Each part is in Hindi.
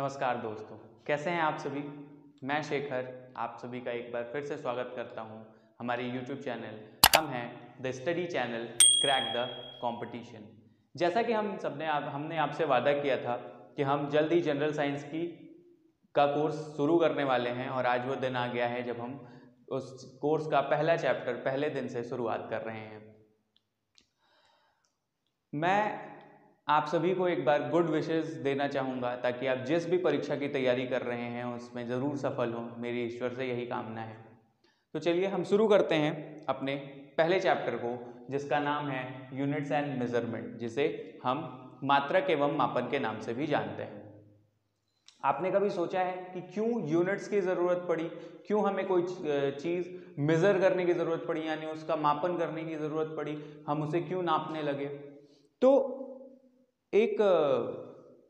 नमस्कार दोस्तों, कैसे हैं आप सभी। मैं शेखर आप सभी का एक बार फिर से स्वागत करता हूं हमारे YouTube चैनल हम हैं the study channel crack the competition. जैसा कि हमने आपसे वादा किया था कि हम जल्द ही जनरल साइंस का कोर्स शुरू करने वाले हैं और आज वो दिन आ गया है जब हम उस कोर्स का पहला चैप्टर पहले दिन से शुरुआत कर रहे हैं। मैं आप सभी को एक बार गुड विशेस देना चाहूँगा ताकि आप जिस भी परीक्षा की तैयारी कर रहे हैं उसमें ज़रूर सफल हों। मेरी ईश्वर से यही कामना है। तो चलिए हम शुरू करते हैं अपने पहले चैप्टर को, जिसका नाम है यूनिट्स एंड मेजरमेंट, जिसे हम मात्रक एवं मापन के नाम से भी जानते हैं। आपने कभी सोचा है कि क्यों यूनिट्स की ज़रूरत पड़ी, क्यों हमें कोई चीज़ मेज़र करने की ज़रूरत पड़ी, यानी उसका मापन करने की ज़रूरत पड़ी, हम उसे क्यों नापने लगे। तो एक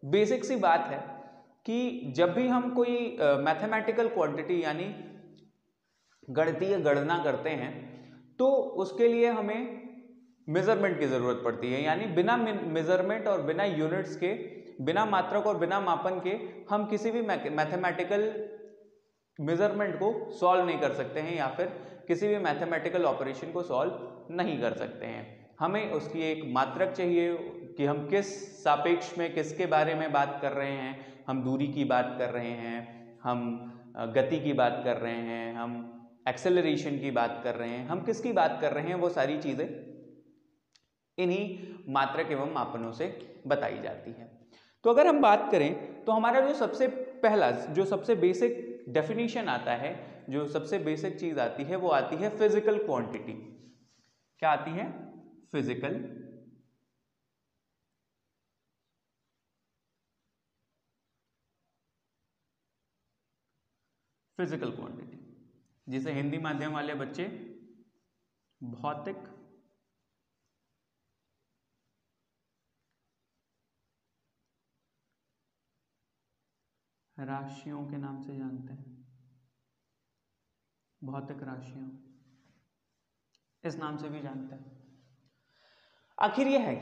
बेसिक सी बात है कि जब भी हम कोई मैथमेटिकल क्वांटिटी यानी गणितीय गणना करते हैं तो उसके लिए हमें मेजरमेंट की ज़रूरत पड़ती है। यानी बिना मेजरमेंट और बिना यूनिट्स के, बिना मात्रक और बिना मापन के हम किसी भी मैथमेटिकल मेजरमेंट को सॉल्व नहीं कर सकते हैं या फिर किसी भी मैथमेटिकल ऑपरेशन को सॉल्व नहीं कर सकते हैं। हमें उसकी एक मात्रक चाहिए कि हम किस सापेक्ष में किसके बारे में बात कर रहे हैं। हम दूरी की बात कर रहे हैं, हम गति की बात कर रहे हैं, हम एक्सेलरेशन की बात कर रहे हैं, हम किसकी बात कर रहे हैं, वो सारी चीज़ें इन्हीं मात्रक एवं मापनों से बताई जाती है। तो अगर हम बात करें तो हमारा जो सबसे बेसिक डेफिनेशन आता है, जो सबसे बेसिक चीज़ आती है, वो आती है फिजिकल क्वांटिटी। क्या आती है? फिजिकल क्वांटिटी, जिसे हिंदी माध्यम वाले बच्चे भौतिक राशियों के नाम से जानते हैं। भौतिक राशियां इस नाम से भी जानते हैं। आखिर ये है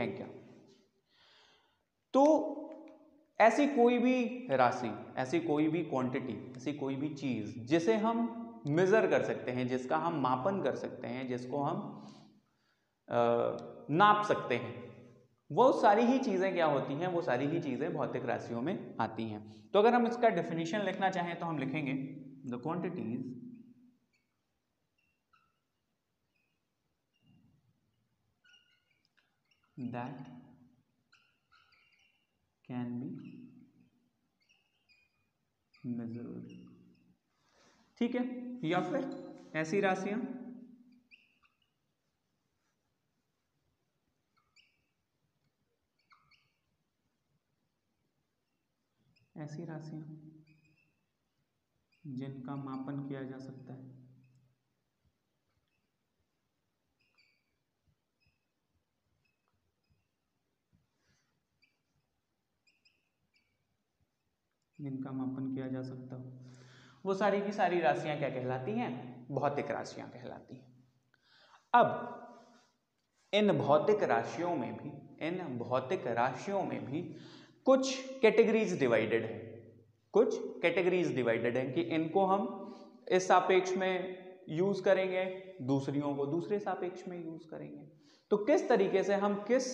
क्या? तो ऐसी कोई भी राशि, ऐसी कोई भी क्वांटिटी, ऐसी कोई भी चीज जिसे हम मेजर कर सकते हैं, जिसका हम मापन कर सकते हैं, जिसको हम नाप सकते हैं, वो सारी ही चीजें क्या होती हैं? वो सारी ही चीजें भौतिक राशियों में आती हैं। तो अगर हम इसका डेफिनेशन लिखना चाहें तो हम लिखेंगे the quantities that can be measured. ठीक है, या फिर ऐसी राशियां जिनका मापन किया जा सकता है। जिनका मापन किया जा सकता हो, वो सारी की सारी राशियां क्या कहलाती हैं? भौतिक राशियां कहलाती हैं। अब इन भौतिक राशियों में भी कुछ कैटेगरीज डिवाइडेड हैं कि इनको हम इस सापेक्ष में यूज करेंगे, दूसरियों को दूसरे सापेक्ष में यूज करेंगे। तो किस तरीके से हम किस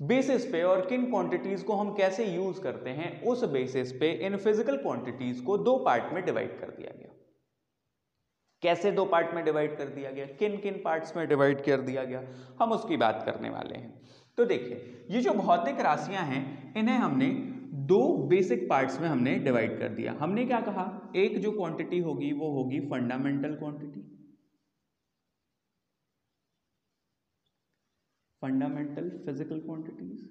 बेसिस पे और किन क्वांटिटीज को हम कैसे यूज करते हैं, उस बेसिस पे इन फिजिकल क्वांटिटीज को दो पार्ट में डिवाइड कर दिया गया। कैसे दो पार्ट में डिवाइड कर दिया गया, किन किन पार्ट्स में डिवाइड कर दिया गया, हम उसकी बात करने वाले हैं। तो देखिए, ये जो भौतिक राशियां हैं, इन्हें हमने दो बेसिक पार्ट्स में हमने डिवाइड कर दिया। हमने क्या कहा? एक जो क्वांटिटी होगी वो होगी fundamental quantity, fundamental physical quantities.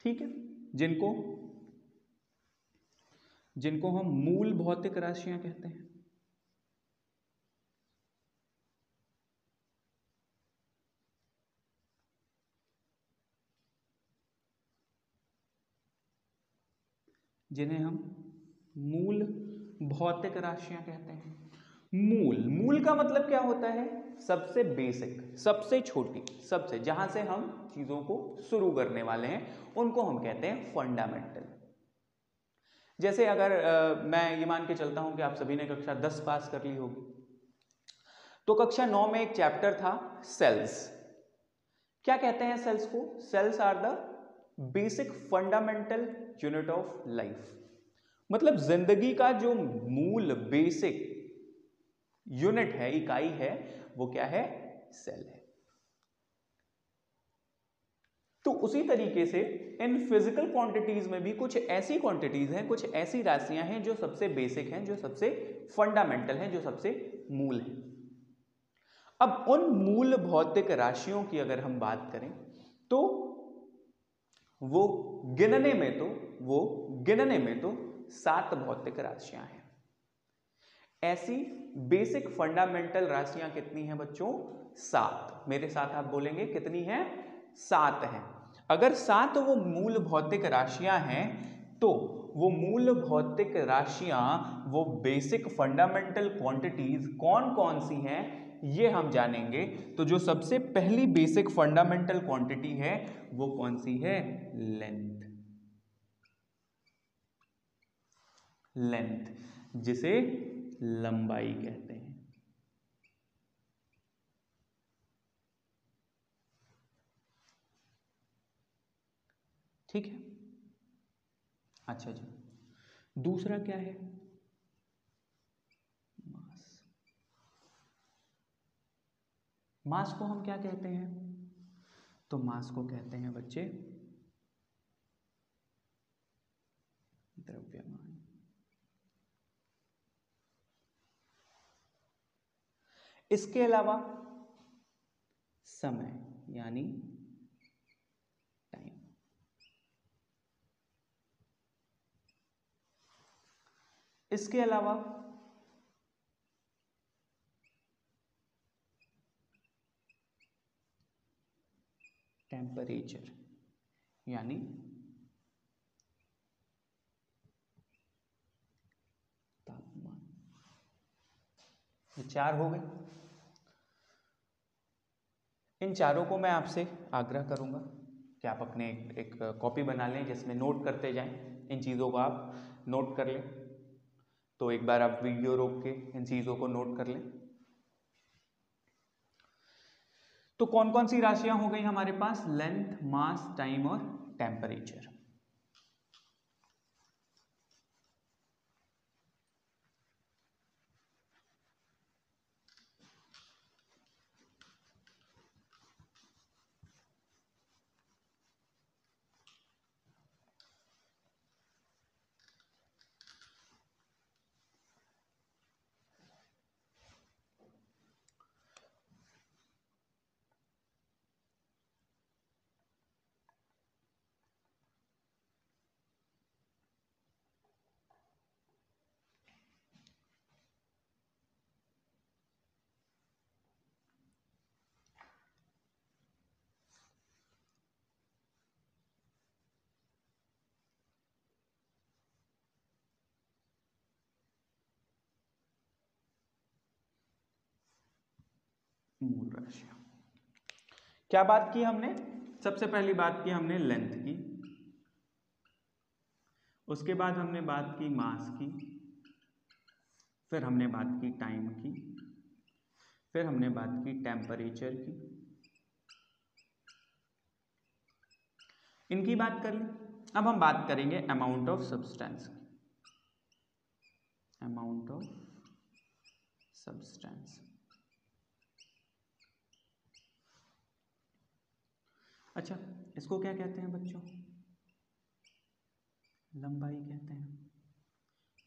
ठीक है, जिनको हम मूल भौतिक राशियां कहते हैं। जिन्हें हम मूल भौतिक राशियां कहते हैं। मूल, मूल का मतलब क्या होता है? सबसे बेसिक, सबसे छोटी, सबसे जहां से हम चीजों को शुरू करने वाले हैं उनको हम कहते हैं फंडामेंटल। जैसे अगर मैं ये मान के चलता हूं कि आप सभी ने कक्षा 10 पास कर ली होगी, तो कक्षा 9 में एक चैप्टर था सेल्स। क्या कहते हैं सेल्स को? Cells are the basic fundamental unit of life. मतलब जिंदगी का जो मूल बेसिक यूनिट है, इकाई है, वो क्या है? सेल है। तो उसी तरीके से इन फिजिकल क्वांटिटीज में भी कुछ ऐसी क्वांटिटीज हैं, कुछ ऐसी राशियां हैं जो सबसे बेसिक हैं, जो सबसे फंडामेंटल हैं, जो सबसे मूल हैं। अब उन मूल भौतिक राशियों की अगर हम बात करें तो वो गिनने में तो 7 भौतिक राशियां हैं। ऐसी बेसिक फंडामेंटल राशियां कितनी हैं बच्चों? 7। मेरे साथ आप बोलेंगे कितनी हैं? 7 हैं। अगर 7 वो मूल भौतिक राशियां हैं तो वो मूल भौतिक राशियां, वो बेसिक फंडामेंटल क्वांटिटीज कौन कौन सी हैं ये हम जानेंगे। तो जो सबसे पहली बेसिक फंडामेंटल क्वांटिटी है वो कौन सी है? लेंथ। लेंथ, जिसे लंबाई कहते हैं। ठीक है। अच्छा जी, दूसरा क्या है? मास। मास को हम क्या कहते हैं? तो मास को कहते हैं बच्चे द्रव्यमान। इसके अलावा समय यानी टाइम। इसके अलावा टेम्परेचर यानी तापमान। ये 4 हो गए। इन चारों को मैं आपसे आग्रह करूंगा कि आप अपने एक कॉपी बना लें जिसमें नोट करते जाएं। इन चीज़ों को आप नोट कर लें। तो एक बार आप वीडियो रोक के इन चीज़ों को नोट कर लें। तो कौन कौन सी राशियां हो गई हमारे पास? लेंथ, मास, टाइम और टेम्परेचर। मूल राशियां। क्या बात की हमने? सबसे पहली बात की हमने लेंथ की, उसके बाद हमने बात की मास की, फिर हमने बात की टाइम की, फिर हमने बात की टेम्परेचर की। इनकी बात कर ली। अब हम बात करेंगे अमाउंट ऑफ सब्सटेंस की। Amount of substance. अच्छा, इसको क्या कहते हैं बच्चों? लंबाई कहते हैं।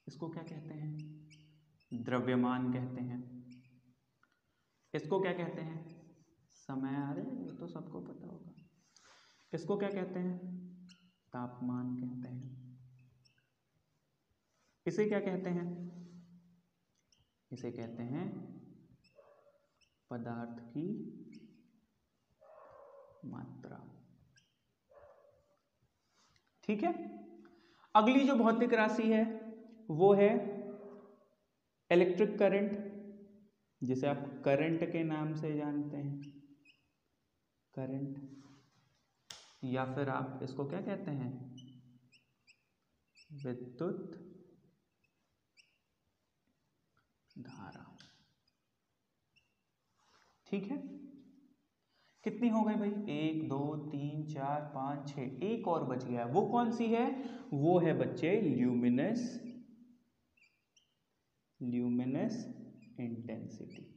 इसको क्या कहते हैं? द्रव्यमान कहते हैं। इसको क्या कहते हैं? समय। अरे ये तो सबको पता होगा। इसको क्या कहते हैं? तापमान कहते हैं। इसे क्या कहते हैं? इसे कहते हैं पदार्थ की मात्रा। ठीक है। अगली जो भौतिक राशि है वो है इलेक्ट्रिक करंट। जिसे आप करंट के नाम से जानते हैं, करंट, या फिर आप इसको क्या कहते हैं, विद्युत धारा। ठीक है, कितनी हो गई भाई, 1 2 3 4 5 6, एक और बच गया। वो कौन सी है, वो है बच्चे ल्यूमिनस इंटेंसिटी।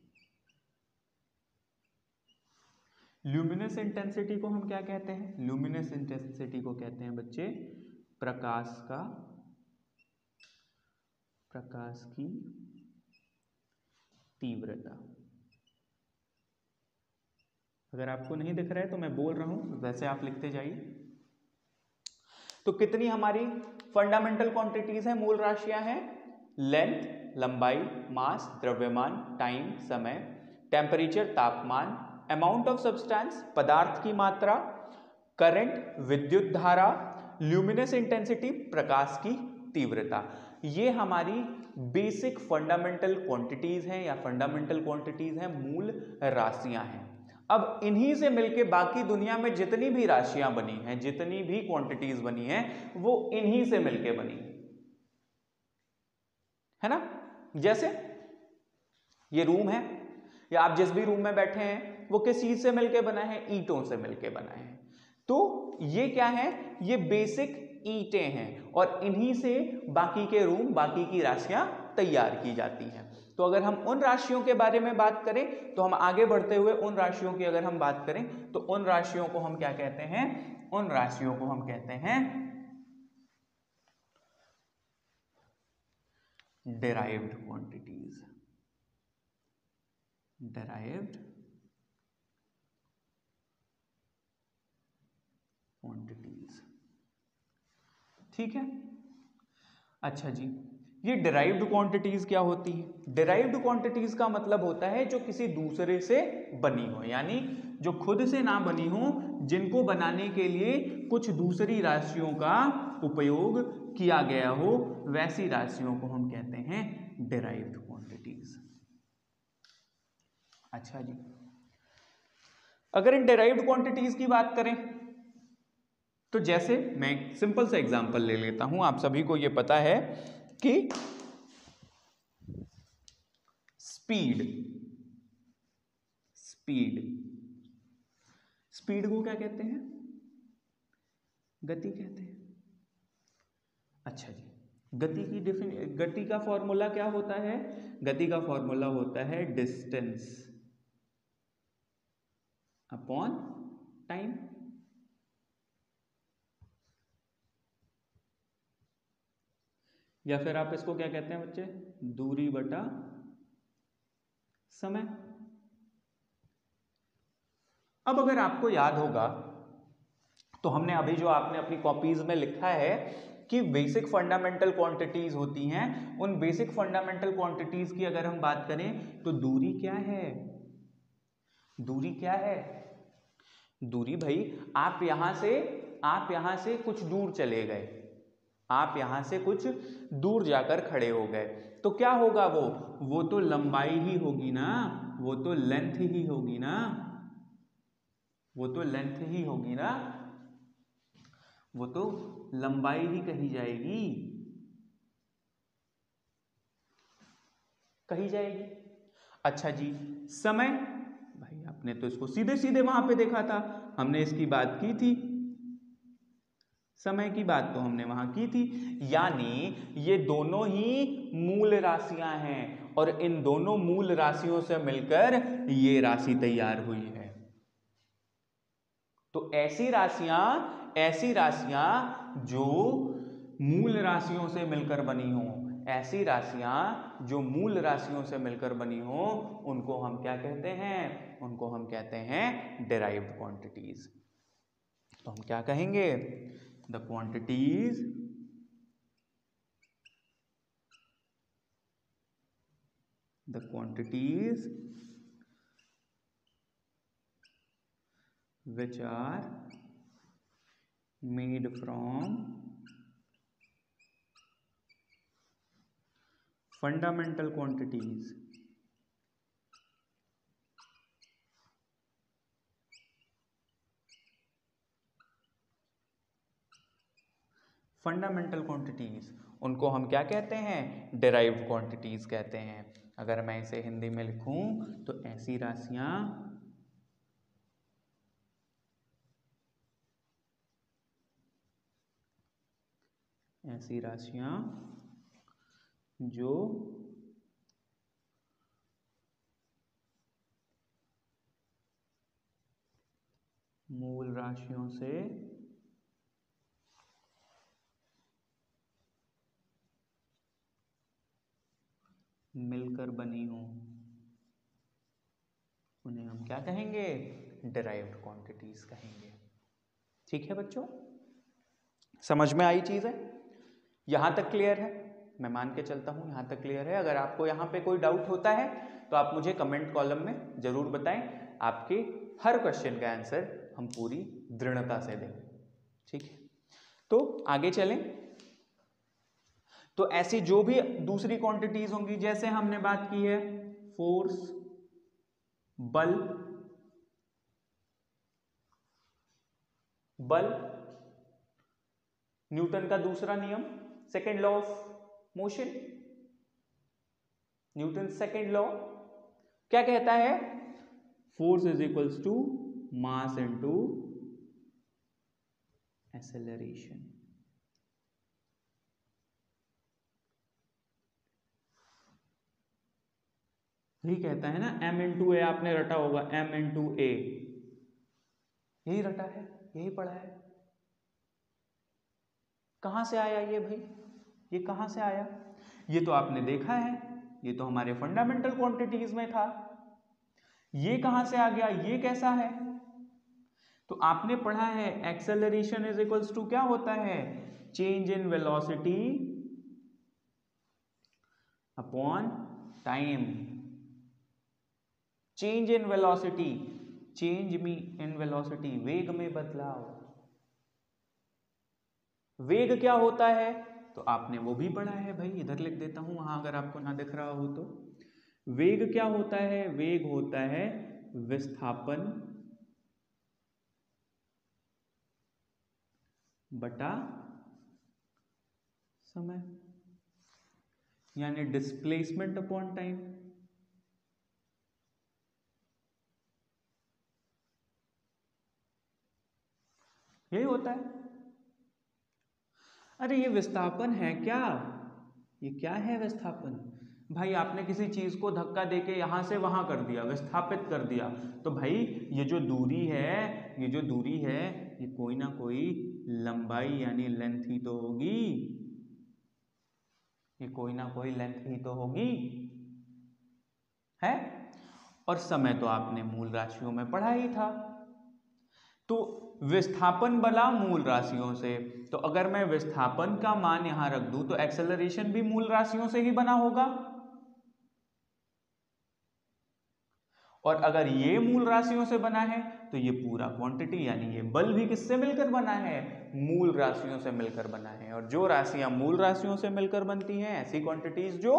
ल्यूमिनस इंटेंसिटी को हम क्या कहते हैं, ल्यूमिनस इंटेंसिटी को कहते हैं बच्चे प्रकाश की तीव्रता। अगर आपको नहीं दिख रहा है तो मैं बोल रहा हूं, वैसे आप लिखते जाइए। तो कितनी हमारी फंडामेंटल क्वांटिटीज है, मूल राशियां हैं, लेंथ लंबाई, मास द्रव्यमान, टाइम समय, टेम्परेचर तापमान, अमाउंट ऑफ सब्सटेंस पदार्थ की मात्रा, करंट विद्युत धारा, ल्यूमिनस इंटेंसिटी प्रकाश की तीव्रता। ये हमारी बेसिक फंडामेंटल क्वांटिटीज हैं, या फंडामेंटल क्वांटिटीज हैं, मूल राशियां हैं। अब इन्हीं से मिलके बाकी दुनिया में जितनी भी राशियां बनी हैं, जितनी भी क्वांटिटीज बनी हैं, वो इन्हीं से मिलके बनी है ना। जैसे ये रूम है, या आप जिस भी रूम में बैठे हैं वो किस चीज से मिलके बना है, ईंटों से मिलके बना है। तो ये क्या है, ये बेसिक ईंटें हैं, और इन्हीं से बाकी के रूम, बाकी की राशियां तैयार की जाती हैं। तो अगर हम उन राशियों के बारे में बात करें, तो हम आगे बढ़ते हुए उन राशियों की अगर हम बात करें, तो उन राशियों को हम क्या कहते हैं, उन राशियों को हम कहते हैं डिराइव्ड क्वांटिटीज। डिराइव्ड क्वांटिटीज, ठीक है। अच्छा जी, ये डिराइव्ड क्वांटिटीज क्या होती है, डिराइव्ड क्वांटिटीज का मतलब होता है जो किसी दूसरे से बनी हो, यानी जो खुद से ना बनी हो, जिनको बनाने के लिए कुछ दूसरी राशियों का उपयोग किया गया हो, वैसी राशियों को हम कहते हैं डिराइव्ड क्वांटिटीज। अच्छा जी, अगर इन डिराइव्ड क्वांटिटीज की बात करें, तो जैसे मैं एक सिंपल सा एग्जांपल ले लेता हूं। आप सभी को यह पता है कि स्पीड को क्या कहते हैं, गति कहते हैं। अच्छा जी, गति का फॉर्मूला क्या होता है, गति का फॉर्मूला होता है डिस्टेंस अपॉन टाइम। या फिर आप इसको क्या कहते हैं बच्चे, दूरी बटा समय। अब अगर आपको याद होगा, तो हमने अभी जो आपने अपनी कॉपीज में लिखा है कि बेसिक फंडामेंटल क्वांटिटीज होती हैं, उन बेसिक फंडामेंटल क्वांटिटीज की अगर हम बात करें, तो दूरी क्या है, दूरी क्या है, दूरी भाई, आप यहां से कुछ दूर चले गए, आप यहां से कुछ दूर जाकर खड़े हो गए, तो क्या होगा, वो तो लंबाई ही होगी ना, वो तो लेंथ ही होगी ना, वो तो लेंथ ही होगी ना, वो तो लंबाई ही कही जाएगी, कही जाएगी। अच्छा जी, समय, भाई आपने तो इसको सीधे सीधे वहां पे देखा था, हमने इसकी बात की थी, समय की बात तो हमने वहां की थी, यानी ये दोनों ही मूल राशियां हैं, और इन दोनों मूल राशियों से मिलकर ये राशि तैयार हुई है। तो ऐसी राशियां जो मूल राशियों से मिलकर बनी हो, ऐसी राशियां जो मूल राशियों से मिलकर बनी हो, उनको हम क्या कहते हैं, उनको हम कहते हैं डिराइव्ड क्वांटिटीज। तो हम क्या कहेंगे, the quantities which are made from fundamental quantities fundamental quantities, उनको हम क्या कहते हैं? डिराइव्ड क्वांटिटीज कहते हैं। अगर मैं इसे हिंदी में लिखूं तो ऐसी राशियां जो मूल राशियों से मिलकर बनी हो, उन्हें हम क्या कहेंगे? डिराइव्ड क्वांटिटीज कहेंगे। ठीक है बच्चों, समझ में आई चीज है? यहां तक क्लियर है? मैं मान के चलता हूं यहां तक क्लियर है। अगर आपको यहां पे कोई डाउट होता है तो आप मुझे कमेंट कॉलम में जरूर बताएं। आपके हर क्वेश्चन का आंसर हम पूरी दृढ़ता से दें। ठीक है, तो आगे चलें। तो ऐसी जो भी दूसरी क्वांटिटीज होंगी, जैसे हमने बात की है फोर्स, बल, न्यूटन का दूसरा नियम, second law of motion, Newton second law क्या कहता है? Force is equals to mass into acceleration. यही कहता है ना, m इंटू ए, आपने रटा होगा m इंटू ए, यही रटा है, यही पढ़ा है। कहां से आया ये भाई? ये कहां से आया? ये तो आपने देखा है, ये तो हमारे फंडामेंटल क्वांटिटीज में था। ये कहां से आ गया? ये कैसा है? तो आपने पढ़ा है एक्सेलरेशन इज इक्वल्स टू क्या होता है? Change in velocity upon time. Change in velocity, change in velocity, वेग में बदलाव। वेग क्या होता है? तो आपने वो भी पढ़ा है भाई, इधर लिख देता हूं वहां अगर आपको ना दिख रहा हो तो। वेग क्या होता है? वेग होता है विस्थापन बटा समय, यानी डिस्प्लेसमेंट अपॉन टाइम। यही होता है। अरे ये विस्थापन है क्या? ये क्या है विस्थापन? भाई आपने किसी चीज को धक्का देके यहां से वहां कर दिया, विस्थापित कर दिया, तो भाई ये जो दूरी है, ये जो दूरी है, ये कोई ना कोई लंबाई यानी लेंथ ही तो होगी। ये कोई ना कोई लेंथ ही तो होगी, है? और समय तो आपने मूल राशियों में पढ़ा ही था। तो विस्थापन बला मूल राशियों से, तो अगर मैं विस्थापन का मान यहां रख दूं तो एक्सेलरेशन भी मूल राशियों से ही बना होगा। और अगर ये मूल राशियों से बना है तो ये पूरा क्वांटिटी यानी ये बल भी किससे मिलकर बना है? मूल राशियों से मिलकर बना है। और जो राशियां मूल राशियों से मिलकर बनती हैं, ऐसी क्वांटिटीज जो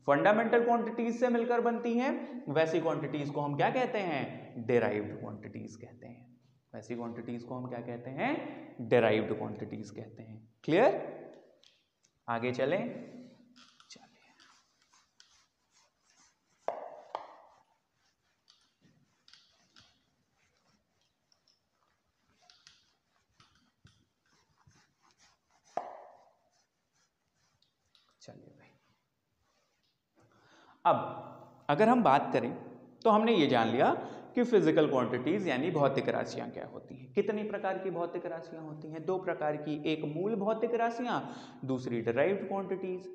फंडामेंटल क्वांटिटीज से मिलकर बनती हैं, वैसी क्वांटिटीज को हम क्या कहते हैं? डिराइव्ड क्वांटिटीज कहते हैं। वैसी क्वांटिटीज को हम क्या कहते हैं? डिराइव्ड क्वांटिटीज कहते हैं। क्लियर? आगे चलें। चलिए भाई, अब अगर हम बात करें तो हमने ये जान लिया कि फिजिकल क्वांटिटीज यानी भौतिक राशियां क्या होती हैं। कितनी प्रकार की भौतिक राशियां होती हैं? 2 प्रकार की, एक मूल भौतिक राशियां, दूसरी डिराइव्ड क्वांटिटीज,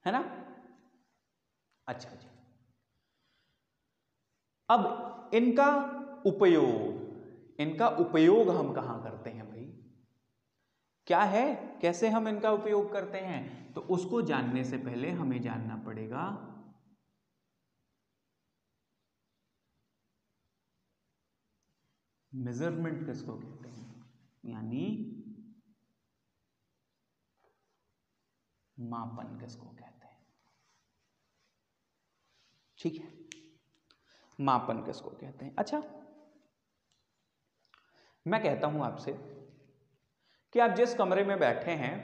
है ना? अच्छा जी, अब इनका उपयोग हम कहां करते हैं भाई? क्या है, कैसे हम इनका उपयोग करते हैं? तो उसको जानने से पहले हमें जानना पड़ेगा मेजरमेंट किसको कहते हैं, यानी मापन किसको कहते हैं। ठीक है, मापन किसको कहते हैं? अच्छा, मैं कहता हूं आपसे कि आप जिस कमरे में बैठे हैं,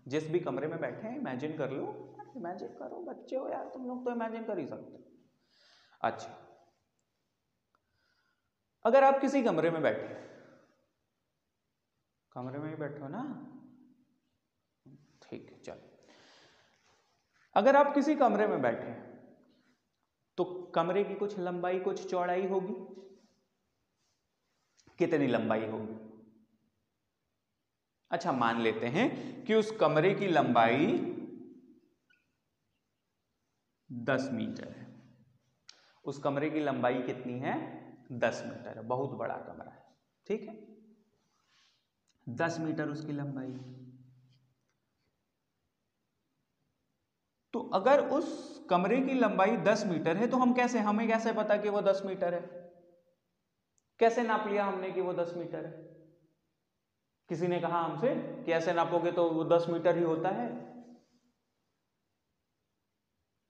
जिस भी कमरे में बैठे हैं, इमेजिन कर लो। इमेजिन करो, बच्चे हो यार तुम लोग, तो इमेजिन कर ही सकते हो। अच्छा, अगर आप किसी कमरे में बैठे, कमरे में ही बैठो ना, ठीक है चलो। अगर आप किसी कमरे में बैठे तो कमरे की कुछ लंबाई कुछ चौड़ाई होगी। कितनी लंबाई होगी? अच्छा, मान लेते हैं कि उस कमरे की लंबाई 10 मीटर है। उस कमरे की लंबाई कितनी है? 10 मीटर है। बहुत बड़ा कमरा है, ठीक है, 10 मीटर उसकी लंबाई। तो अगर उस कमरे की लंबाई 10 मीटर है तो हमें कैसे पता कि वो 10 मीटर है? कैसे नाप लिया हमने कि वो 10 मीटर है? किसी ने कहा हमसे कि ऐसे नापोगे तो वो 10 मीटर ही होता है।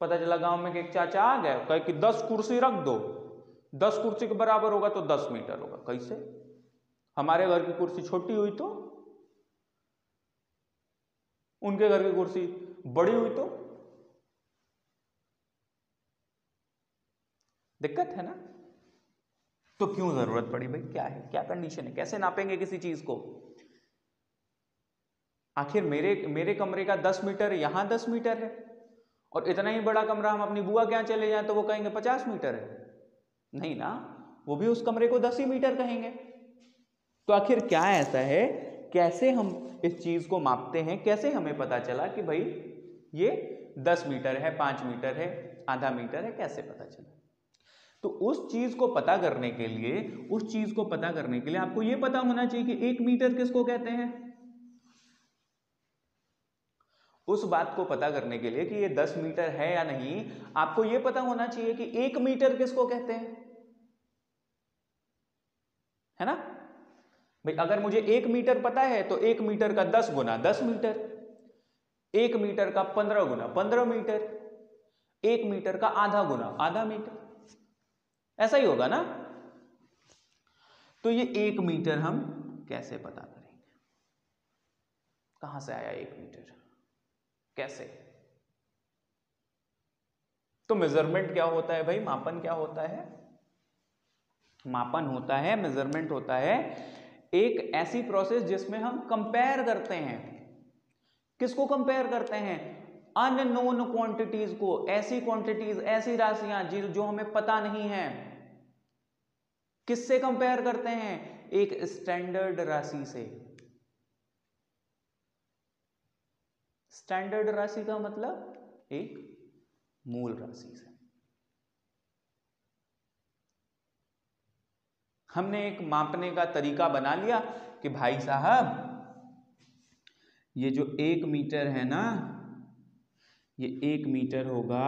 पता चला गांव में कि एक चाचा आ गए, कहे कि 10 कुर्सी रख दो, 10 कुर्सी के बराबर होगा तो 10 मीटर होगा। कैसे? हमारे घर की कुर्सी छोटी हुई तो, उनके घर की कुर्सी बड़ी हुई तो दिक्कत है ना। तो क्यों जरूरत पड़ी भाई? क्या है, क्या कंडीशन है? कैसे नापेंगे किसी चीज को? आखिर मेरे कमरे का 10 मीटर, यहां 10 मीटर है, और इतना ही बड़ा कमरा हम अपनी बुआ के यहां चले जाएं तो वो कहेंगे 50 मीटर है। नहीं ना, वो भी उस कमरे को 10 ही मीटर कहेंगे। तो आखिर क्या ऐसा है, कैसे हम इस चीज को मापते हैं? कैसे हमें पता चला कि भाई ये 10 मीटर है, 5 मीटर है, आधा मीटर है? कैसे पता चला? तो उस चीज को पता करने के लिए आपको यह पता होना चाहिए कि 1 मीटर किसको कहते हैं। उस बात को पता करने के लिए कि ये 10 मीटर है या नहीं, आपको यह पता होना चाहिए कि 1 मीटर किसको कहते हैं, है ना भाई? अगर मुझे 1 मीटर पता है तो 1 मीटर का 10 गुना 10 मीटर, 1 मीटर का 15 गुना 15 मीटर, 1 मीटर का आधा गुना आधा मीटर, ऐसा ही होगा ना। तो ये 1 मीटर हम कैसे पता करेंगे? कहां से आया 1 मीटर? कैसे? तो मेजरमेंट क्या होता है भाई? मापन क्या होता है? मापन होता है, मेजरमेंट होता है एक ऐसी प्रोसेस जिसमें हम कंपेयर करते हैं। किसको कंपेयर करते हैं? अननोन क्वांटिटीज को, ऐसी क्वांटिटीज, ऐसी राशियां जो हमें पता नहीं है। किससे कंपेयर करते हैं? एक स्टैंडर्ड राशि से। स्टैंडर्ड राशि का मतलब एक मूल राशि से। हमने एक मापने का तरीका बना लिया कि भाई साहब ये जो 1 मीटर है ना, ये 1 मीटर होगा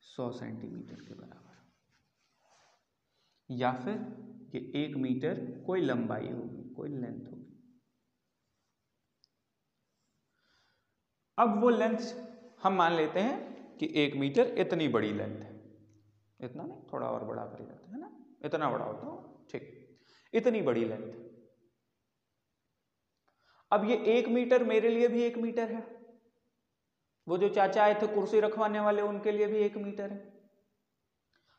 100 सेंटीमीटर के बराबर, या फिर ये 1 मीटर कोई लंबाई होगी, कोई लेंथ होगी। अब वो लेंथ हम मान लेते हैं कि 1 मीटर इतनी बड़ी लेंथ है, इतना नहीं, थोड़ा और बड़ा कर लेते हैं ना, इतना बड़ा होता है, ठीक, इतनी बड़ी लेंथ। अब ये 1 मीटर मेरे लिए भी 1 मीटर है, वो जो चाचा आए थे कुर्सी रखवाने वाले उनके लिए भी 1 मीटर है,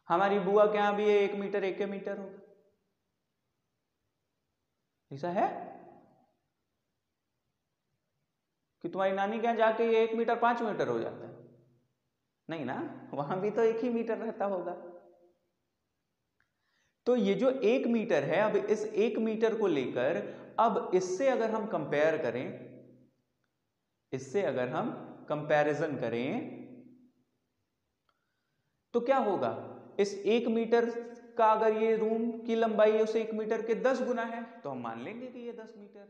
हमारी बुआ के यहां भी ये 1 मीटर 1 मीटर होगा। ऐसा है कि तुम्हारी नानी के यहां जाके ये 1 मीटर 5 मीटर हो जाता है? नहीं ना, वहां भी तो 1 ही मीटर रहता होगा। तो ये जो 1 मीटर है, अब इस 1 मीटर को लेकर अब इससे अगर हम कंपेयर करें, इससे अगर हम कंपैरिजन करें तो क्या होगा? इस 1 मीटर का अगर ये रूम की लंबाई उस 1 मीटर के 10 गुना है तो हम मान लेंगे कि ये 10 मीटर है।